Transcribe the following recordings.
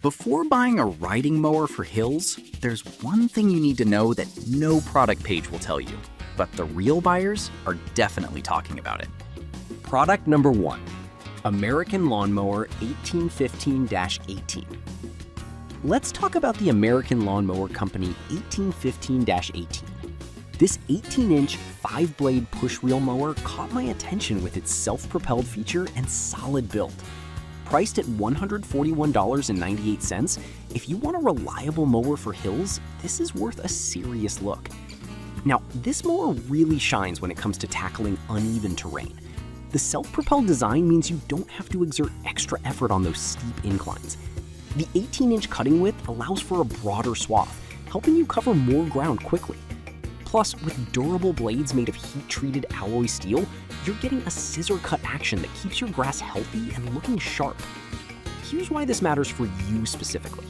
Before buying a riding mower for hills, there's one thing you need to know that no product page will tell you, but the real buyers are definitely talking about it. Product number 1, American Lawnmower 1815-18. Let's talk about the American Lawnmower Company 1815-18. This 18-inch, 5-blade push-wheel mower caught my attention with its self-propelled feature and solid build. Priced at $141.98, if you want a reliable mower for hills, this is worth a serious look. Now, this mower really shines when it comes to tackling uneven terrain. The self-propelled design means you don't have to exert extra effort on those steep inclines. The 18-inch cutting width allows for a broader swath, helping you cover more ground quickly. Plus, with durable blades made of heat-treated alloy steel, you're getting a scissor-cut action that keeps your grass healthy and looking sharp. Here's why this matters for you specifically.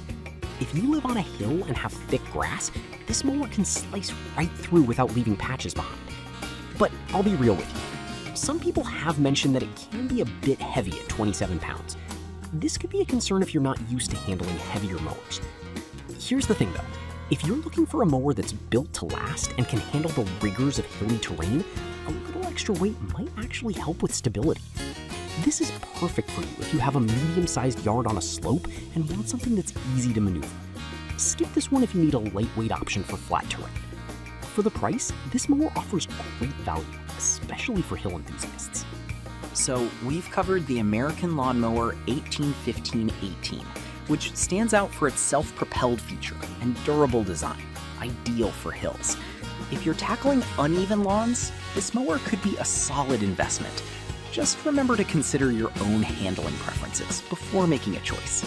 If you live on a hill and have thick grass, this mower can slice right through without leaving patches behind. But I'll be real with you. Some people have mentioned that it can be a bit heavy at 27 pounds. This could be a concern if you're not used to handling heavier mowers. Here's the thing though. If you're looking for a mower that's built to last and can handle the rigors of hilly terrain, a little extra weight might actually help with stability. This is perfect for you if you have a medium-sized yard on a slope and want something that's easy to maneuver. Skip this one if you need a lightweight option for flat terrain. For the price, this mower offers great value, especially for hill enthusiasts. So we've covered the American Lawnmower 1815-18, which stands out for its self-propelled feature and durable design, ideal for hills. If you're tackling uneven lawns, this mower could be a solid investment. Just remember to consider your own handling preferences before making a choice.